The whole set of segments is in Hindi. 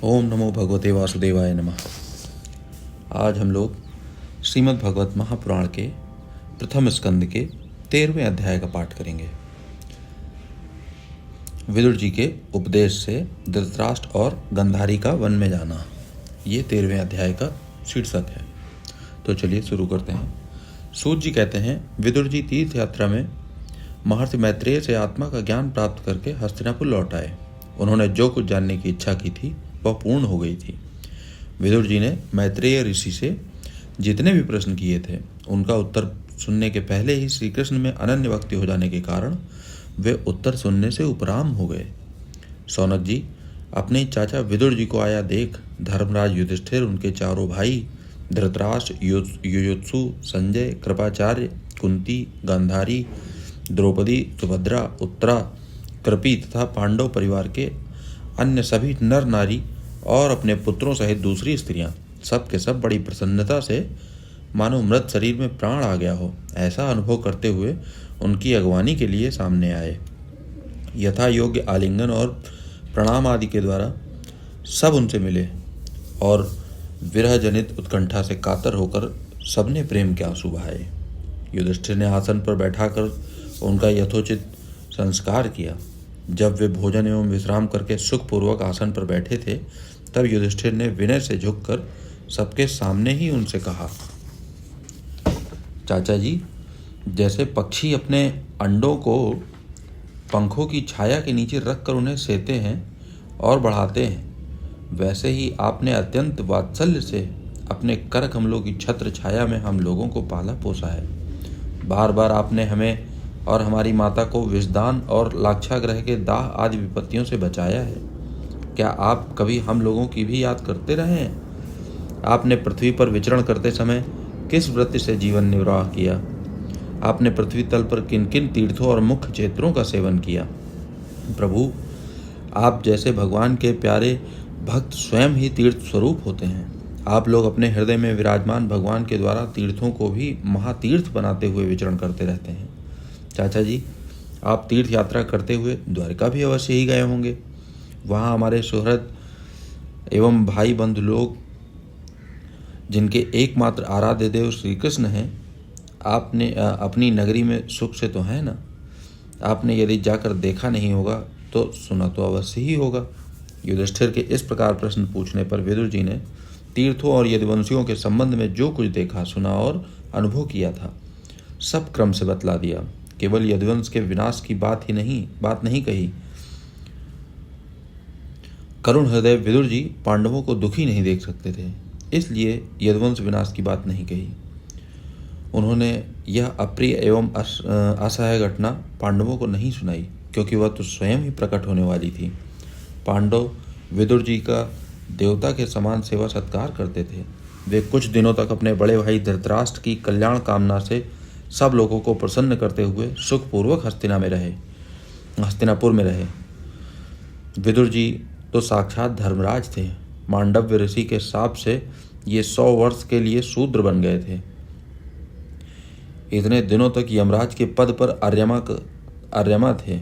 ओम नमो भगवते वासुदेवाय नमः। आज हम लोग श्रीमद् भगवत महापुराण के प्रथम स्कंद के 13वें अध्याय का पाठ करेंगे। विदुर जी के उपदेश से धृतराष्ट्र और गंधारी का वन में जाना, ये 13वें अध्याय का शीर्षक है। तो चलिए शुरू करते हैं। सूत जी कहते हैं, विदुर जी तीर्थ यात्रा में महर्षि मैत्रेय से आत्मा का ज्ञान प्राप्त करके हस्तिनापुर लौट आए। उन्होंने जो कुछ जानने की इच्छा की थी वह पूर्ण हो गई थी। विदुर जी ने मैत्रेय ऋषि से जितने भी प्रश्न किए थे उनका उत्तर सुनने के पहले ही श्री कृष्ण में अनन्य भक्ति हो जाने के कारण वे उत्तर सुनने से उपराम हो गए। सौनक जी अपने चाचा विदुर जी को आया देख धर्मराज युधिष्ठिर, उनके चारों भाई धृतराष्ट्र, युयुत्सु, संजय, कृपाचार्य, कुंती, गांधारी, द्रौपदी, सुभद्रा, उत्तरा, कृपी तथा पांडव परिवार के अन्य सभी नर नारी और अपने पुत्रों सहित दूसरी स्त्रियां सब के सब बड़ी प्रसन्नता से मानो मृत शरीर में प्राण आ गया हो ऐसा अनुभव करते हुए उनकी अगवानी के लिए सामने आए। यथा योग्य आलिंगन और प्रणाम आदि के द्वारा सब उनसे मिले और विरह जनित उत्कंठा से कातर होकर सबने प्रेम के आंसू बहाए। युधिष्ठिर ने आसन पर बैठाकर उनका यथोचित संस्कार किया। जब वे भोजन एवं विश्राम करके सुखपूर्वक आसन पर बैठे थे तब युधिष्ठिर ने विनय से झुककर सबके सामने ही उनसे कहा, चाचा जी, जैसे पक्षी अपने अंडों को पंखों की छाया के नीचे रखकर उन्हें सेते हैं और बढ़ाते हैं, वैसे ही आपने अत्यंत वात्सल्य से अपने कर कमलों की छत्र छाया में हम लोगों को पाला पोसा है। बार बार आपने हमें और हमारी माता को विषदान और लाक्षागृह के दाह आदि विपत्तियों से बचाया है। क्या आप कभी हम लोगों की भी याद करते रहे हैं? आपने पृथ्वी पर विचरण करते समय किस वृत्ति से जीवन निर्वाह किया? आपने पृथ्वी तल पर किन किन तीर्थों और मुख्य क्षेत्रों का सेवन किया? प्रभु, आप जैसे भगवान के प्यारे भक्त स्वयं ही तीर्थ स्वरूप होते हैं। आप लोग अपने हृदय में विराजमान भगवान के द्वारा तीर्थों को भी महातीर्थ बनाते हुए विचरण करते रहते हैं। चाचा जी, आप तीर्थ यात्रा करते हुए द्वारका भी अवश्य ही गए होंगे। वहाँ हमारे सुहृद एवं भाई बंधु लोग, जिनके एकमात्र आराध्य देव श्री कृष्ण हैं, आपने अपनी नगरी में सुख से तो है ना? आपने यदि जाकर देखा नहीं होगा तो सुना तो अवश्य ही होगा। युधिष्ठिर के इस प्रकार प्रश्न पूछने पर विदुर जी ने तीर्थों और यदुवंशियों के संबंध में जो कुछ देखा, सुना और अनुभव किया था सब क्रम से बतला दिया। केवल यदुवंश के विनाश की बात नहीं कही। करुण हृदय विदुर जी पांडवों को दुखी नहीं देख सकते थे, इसलिए यदुवंश विनाश की बात नहीं कही। उन्होंने यह अप्रिय एवं असह्य घटना पांडवों को नहीं सुनाई, क्योंकि वह तो स्वयं ही प्रकट होने वाली थी। पांडव विदुर जी का देवता के समान सेवा सत्कार करते थे। वे कुछ दिनों तक अपने बड़े भाई धृतराष्ट्र की कल्याण कामना से सब लोगों को प्रसन्न करते हुए सुखपूर्वक हस्तिनापुर में रहे। विदुर जी तो साक्षात धर्मराज थे। मांडव्य ऋषि के शाप से ये 100 वर्ष के लिए शूद्र बन गए थे। इतने दिनों तक यमराज के पद पर आर्यमा थे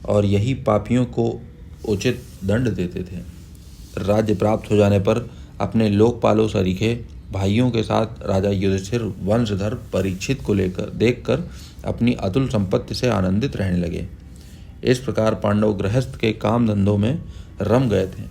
और यही पापियों को उचित दंड देते थे। राज्य प्राप्त हो जाने पर अपने लोकपालों सरीखे भाइयों के साथ राजा युधिष्ठिर वंशधर परीक्षित को देखकर अपनी अतुल संपत्ति से आनंदित रहने लगे। इस प्रकार पांडव गृहस्थ के काम धंधों में रम गए थे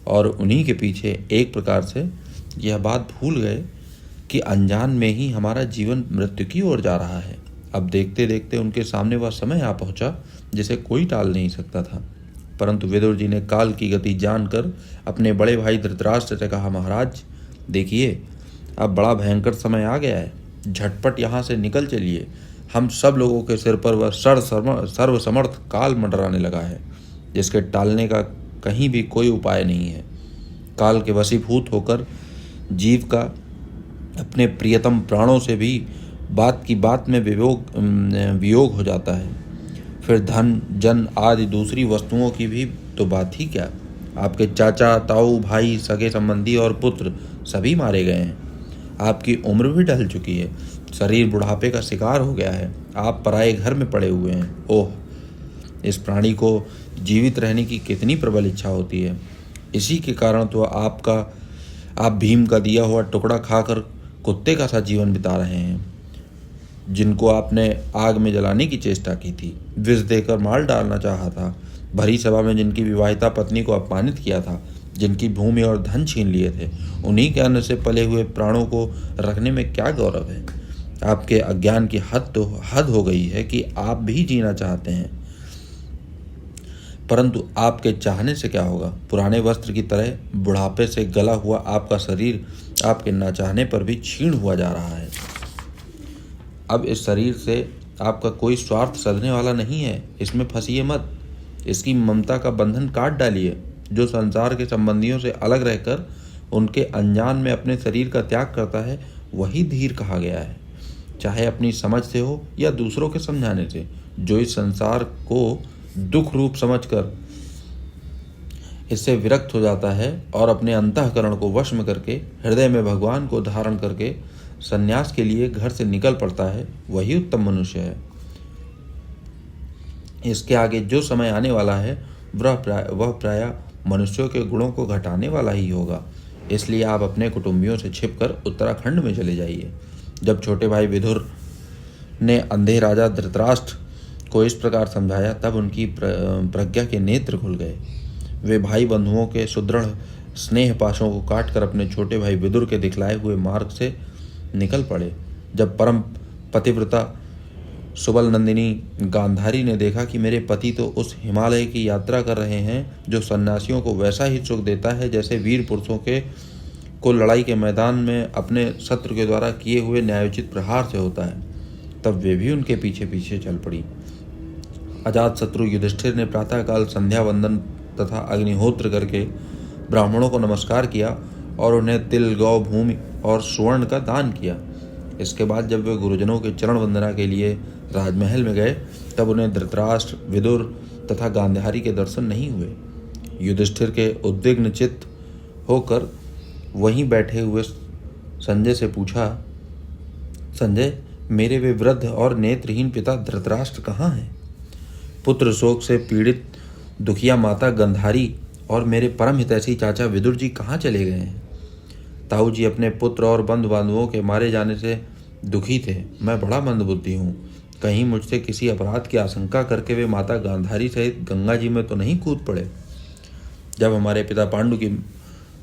और उन्हीं के पीछे एक प्रकार से यह बात भूल गए कि अनजान में ही हमारा जीवन मृत्यु की ओर जा रहा है। अब देखते देखते उनके सामने वह समय आ पहुंचा जिसे कोई टाल नहीं सकता था। परंतु विदुर जी ने काल की गति जानकर अपने बड़े भाई धृतराष्ट्र से कहा, महाराज देखिए, अब बड़ा भयंकर समय आ गया है, झटपट यहाँ से निकल चलिए। हम सब लोगों के सिर पर वह सर्वसमर्थ काल मंडराने लगा है, जिसके टालने का कहीं भी कोई उपाय नहीं है। काल के वशीभूत होकर जीव का अपने प्रियतम प्राणों से भी बात की बात में वियोग हो जाता है। फिर धन जन आदि दूसरी वस्तुओं की भी तो बात ही क्या। आपके चाचा, ताऊ, भाई, सगे संबंधी और पुत्र सभी मारे गए हैं। आपकी उम्र भी ढल चुकी है, शरीर बुढ़ापे का शिकार हो गया है। आप पराए घर में पड़े हुए हैं। ओह, इस प्राणी को जीवित रहने की कितनी प्रबल इच्छा होती है। इसी के कारण तो आप भीम का दिया हुआ टुकड़ा खाकर कुत्ते का सा जीवन बिता रहे हैं, जिनको आपने आग में जलाने की चेष्टा की थी, विष देकर मार डालना चाहा था, भरी सभा में जिनकी विवाहिता पत्नी को अपमानित किया था, जिनकी भूमि और धन छीन लिए थे, उन्हीं के अन्न से पले हुए प्राणों को रखने में क्या गौरव है। आपके अज्ञान की हद हो गई है कि आप भी जीना चाहते हैं, परंतु आपके चाहने से क्या होगा। पुराने वस्त्र की तरह बुढ़ापे से गला हुआ आपका शरीर आपके न चाहने पर भी क्षीण हुआ जा रहा है। अब इस शरीर से आपका कोई स्वार्थ सधने वाला नहीं है, इसमें फंसिए मत। इसकी ममता का बंधन काट डालिए। जो संसार के संबंधियों से अलग रहकर उनके अनजान में अपने शरीर का त्याग करता है, वही धीर कहा गया है, चाहे अपनी समझ से हो या दूसरों के समझाने से। जो इस संसार को दुख रूप समझकर इससे विरक्त हो जाता है और अपने अंतःकरण को वश में करके हृदय में भगवान को धारण करके संन्यास के लिए घर से निकल पड़ता है, वही उत्तम मनुष्य है। इसके आगे जो समय आने वाला है वह प्रायः मनुष्यों के गुणों को घटाने वाला ही होगा। इसलिए आप अपने कुटुंबियों से छिपकर उत्तराखंड में चले जाइए। जब छोटे भाई विदुर ने अंधे राजा धृतराष्ट्र को इस प्रकार समझाया, तब उनकी प्रज्ञा के नेत्र खुल गए। वे भाई बंधुओं के सुदृढ़ स्नेह पाशों को काटकर अपने छोटे भाई विदुर के दिखलाए हुए मार्ग से निकल पड़े। जब परम पतिव्रता सुबल नंदिनी गांधारी ने देखा कि मेरे पति तो उस हिमालय की यात्रा कर रहे हैं जो सन्यासियों को वैसा ही सुख देता है जैसे वीर पुरुषों को लड़ाई के मैदान में अपने शत्रु के द्वारा किए हुए न्यायोचित प्रहार से होता है, तब वे भी उनके पीछे पीछे चल पड़ी। अजात शत्रु युधिष्ठिर ने प्रातःकाल संध्या वंदन तथा अग्निहोत्र करके ब्राह्मणों को नमस्कार किया और उन्हें तिल, गौ, भूमि और स्वर्ण का दान किया। इसके बाद जब वे गुरुजनों के चरण वंदना के लिए राजमहल में गए, तब उन्हें धृतराष्ट्र, विदुर तथा गांधारी के दर्शन नहीं हुए। युधिष्ठिर के उद्विग्न चित्त होकर वहीं बैठे हुए संजय से पूछा, संजय, मेरे वे वृद्ध और नेत्रहीन पिता धृतराष्ट्र कहाँ हैं? पुत्र शोक से पीड़ित दुखिया माता गंधारी और मेरे परम हितैषी चाचा विदुर जी कहाँ चले गए हैं? ताऊ जी अपने पुत्र और बंधु बांधवों के मारे जाने से दुखी थे। मैं बड़ा मंदबुद्धि हूँ, कहीं मुझसे किसी अपराध की आशंका करके वे माता गांधारी सहित गंगा जी में तो नहीं कूद पड़े। जब हमारे पिता पांडु की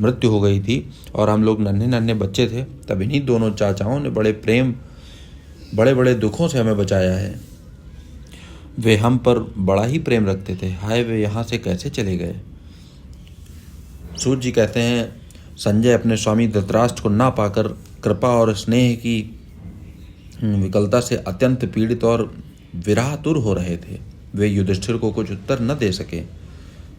मृत्यु हो गई थी और हम लोग नन्हे नन्हे बच्चे थे, तब इन्हीं दोनों चाचाओं ने बड़े बड़े दुखों से हमें बचाया है। वे हम पर बड़ा ही प्रेम रखते थे। हाय, वे यहाँ से कैसे चले गए? सूत जी कहते हैं, संजय अपने स्वामी धृतराष्ट्र को ना पाकर कृपा और स्नेह की विकलता से अत्यंत पीड़ित और विरहातुर हो रहे थे। वे युधिष्ठिर को कुछ उत्तर न दे सके।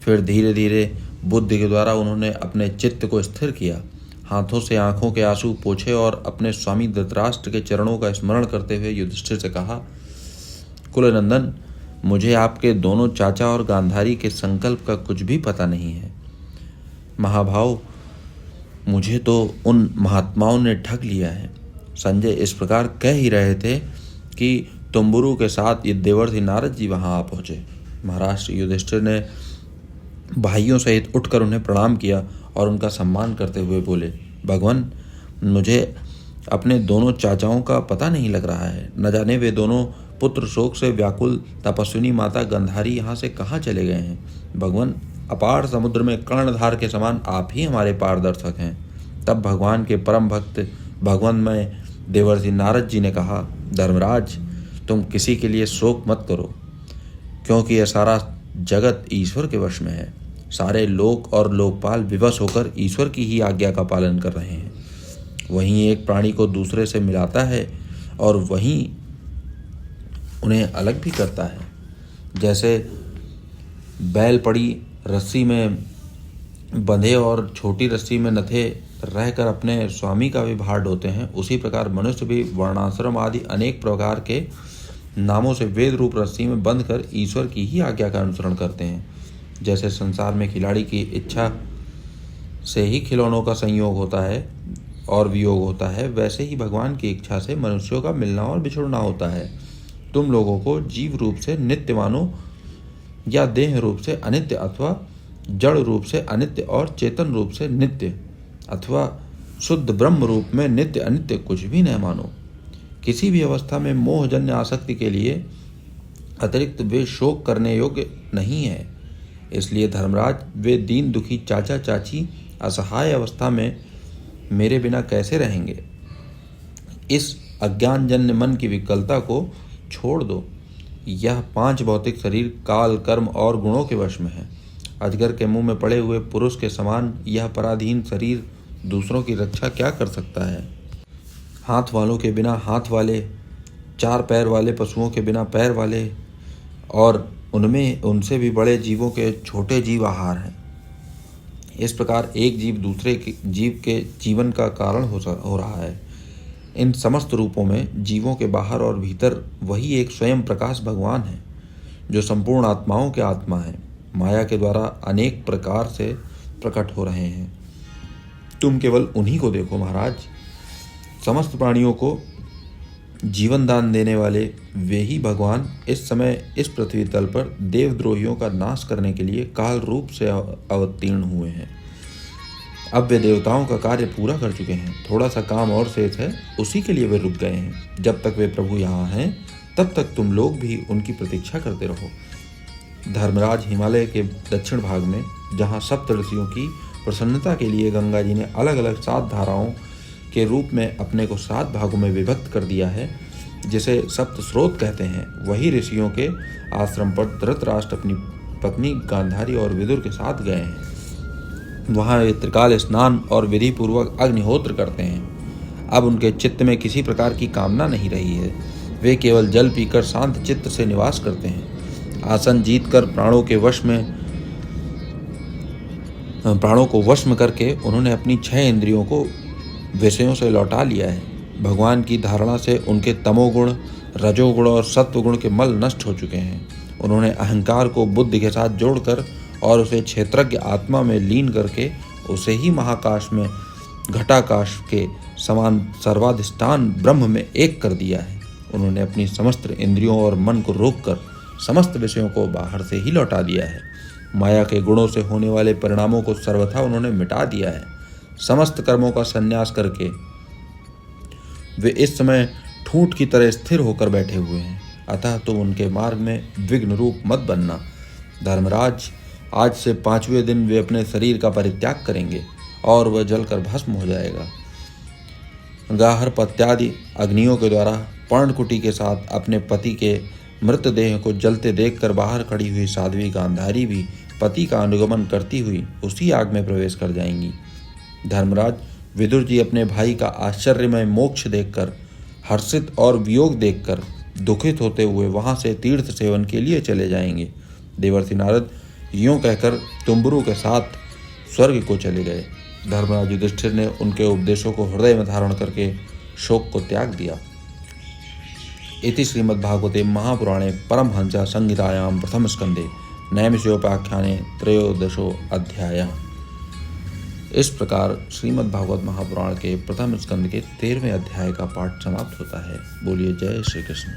फिर धीरे धीरे बुद्धि के द्वारा उन्होंने अपने चित्त को स्थिर किया, हाथों से आंखों के आंसू पोंछे और अपने स्वामी धृतराष्ट्र के चरणों का स्मरण करते हुए युधिष्ठिर से कहा, कुलनंदन, मुझे आपके दोनों चाचा और गांधारी के संकल्प का कुछ भी पता नहीं है। महाभाव, मुझे तो उन महात्माओं ने ठग लिया है। संजय इस प्रकार कह ही रहे थे कि तुम्बुरु के साथ ये देवर्षि नारद जी वहां आ पहुंचे। महाराज युधिष्ठिर ने भाइयों सहित उठकर उन्हें प्रणाम किया और उनका सम्मान करते हुए बोले, भगवान, मुझे अपने दोनों चाचाओं का पता नहीं लग रहा है। न जाने वे दोनों पुत्र शोक से व्याकुल तपस्विनी माता गंधारी यहाँ से कहाँ चले गए हैं। भगवान, अपार समुद्र में कर्णधार के समान आप ही हमारे पारदर्शक हैं। तब भगवान के परम भक्त भगवन्मय देवर्षि नारद जी ने कहा, धर्मराज, तुम किसी के लिए शोक मत करो, क्योंकि यह सारा जगत ईश्वर के वश में है। सारे लोक और लोकपाल विवश होकर ईश्वर की ही आज्ञा का पालन कर रहे हैं। वहीं एक प्राणी को दूसरे से मिलाता है और वहीं उन्हें अलग भी करता है। जैसे बैल बड़ी रस्सी में बंधे और छोटी रस्सी में नथे रहकर अपने स्वामी का भी भार ढोते हैं, उसी प्रकार मनुष्य भी वर्णाश्रम आदि अनेक प्रकार के नामों से वेद रूप रस्सी में बंध कर ईश्वर की ही आज्ञा का अनुसरण करते हैं। जैसे संसार में खिलाड़ी की इच्छा से ही खिलौनों का संयोग होता है और वियोग होता है, वैसे ही भगवान की इच्छा से मनुष्यों का मिलना और बिछुड़ना होता है। तुम लोगों को जीव रूप से नित्य मानो या देह रूप से अनित्य अथवा जड़ रूप से अनित्य और चेतन रूप से नित्य अथवा शुद्ध ब्रह्म रूप में नित्य अनित्य कुछ भी न मानो। किसी भी अवस्था में मोहजन्य आसक्ति के लिए अतिरिक्त वे शोक करने योग्य नहीं है। इसलिए धर्मराज, वे दीन दुखी चाचा चाची असहाय अवस्था में मेरे बिना कैसे रहेंगे। इस अज्ञानजन्य मन की विकलता को छोड़ दो। यह 5 भौतिक शरीर काल, कर्म और गुणों के वश में है। अजगर के मुंह में पड़े हुए पुरुष के समान यह पराधीन शरीर दूसरों की रक्षा क्या कर सकता है। हाथ वालों के बिना हाथ वाले, 4 पैर वाले पशुओं के बिना पैर वाले और उनमें उनसे भी बड़े जीवों के छोटे जीव आहार हैं। इस प्रकार एक जीव दूसरे जीव के जीवन का कारण हो रहा है। इन समस्त रूपों में जीवों के बाहर और भीतर वही एक स्वयं प्रकाश भगवान है, जो संपूर्ण आत्माओं के आत्मा है, माया के द्वारा अनेक प्रकार से प्रकट हो रहे हैं। तुम केवल उन्हीं को देखो महाराज। समस्त प्राणियों को जीवन दान देने वाले वे ही भगवान इस समय इस पृथ्वी तल पर देवद्रोहियों का नाश करने के लिए काल रूप से अवतीर्ण हुए हैं। अब वे देवताओं का कार्य पूरा कर चुके हैं। थोड़ा सा काम और शेष है, उसी के लिए वे रुक गए हैं। जब तक वे प्रभु यहाँ हैं तब तक तुम लोग भी उनकी प्रतीक्षा करते रहो। धर्मराज, हिमालय के दक्षिण भाग में जहाँ सप्त ऋषियों की प्रसन्नता के लिए गंगा जी ने अलग अलग 7 धाराओं के रूप में अपने को 7 भागों में विभक्त कर दिया है, जिसे सप्त स्रोत कहते हैं, वही ऋषियों के आश्रम पर धृतराष्ट्र अपनी पत्नी गांधारी और विदुर के साथ गए हैं। वहाँ वे त्रिकाल स्नान और विधि पूर्वक अग्निहोत्र करते हैं। अब उनके चित्त में किसी प्रकार की कामना नहीं रही है। वे केवल जल पीकर शांत चित्त से निवास करते हैं। आसन जीतकर प्राणों को वश में करके उन्होंने अपनी 6 इंद्रियों को विषयों से लौटा लिया है। भगवान की धारणा से उनके तमोगुण, रजोगुण और सत्वगुण के मल नष्ट हो चुके हैं। उन्होंने अहंकार को बुद्धि के साथ जोड़कर और उसे क्षेत्रज्ञ आत्मा में लीन करके उसे ही महाकाश में घटाकाश के समान सर्वाधिष्ठान ब्रह्म में एक कर दिया है। उन्होंने अपनी समस्त इंद्रियों और मन को रोककर समस्त विषयों को बाहर से ही लौटा दिया है। माया के गुणों से होने वाले परिणामों को सर्वथा उन्होंने मिटा दिया है। समस्त कर्मों का संन्यास करके वे इस समय ठूंठ की तरह स्थिर होकर बैठे हुए हैं। अतः तुम उनके मार्ग में विघ्न रूप मत बनना। धर्मराज, आज से 5वें दिन वे अपने शरीर का परित्याग करेंगे और वह जलकर भस्म हो जाएगा। गाहर पत्यादि अग्नियों के द्वारा पर्णकुटी के साथ अपने पति के मृतदेह को जलते देखकर बाहर खड़ी हुई साध्वी गांधारी भी पति का अनुगमन करती हुई उसी आग में प्रवेश कर जाएंगी। धर्मराज, विदुर जी अपने भाई का आश्चर्यमय मोक्ष देखकर, हर्षित और वियोग देखकर दुखित होते हुए वहां से तीर्थ सेवन के लिए चले जाएंगे। देवर्षि नारद यूं कहकर तुम्बुरु के साथ स्वर्ग को चले गए। धर्मराज युधिष्ठिर ने उनके उपदेशों को हृदय में धारण करके शोक को त्याग दिया। इति श्रीमद्भागवते महापुराणे परमहंसा संहितायां प्रथम स्कंदे नैमिषोपाख्याने 13 अध्यायः। इस प्रकार श्रीमद्भागवत महापुराण के प्रथम स्कंद के 13वें अध्याय का पाठ समाप्त होता है। बोलिए जय श्री कृष्ण।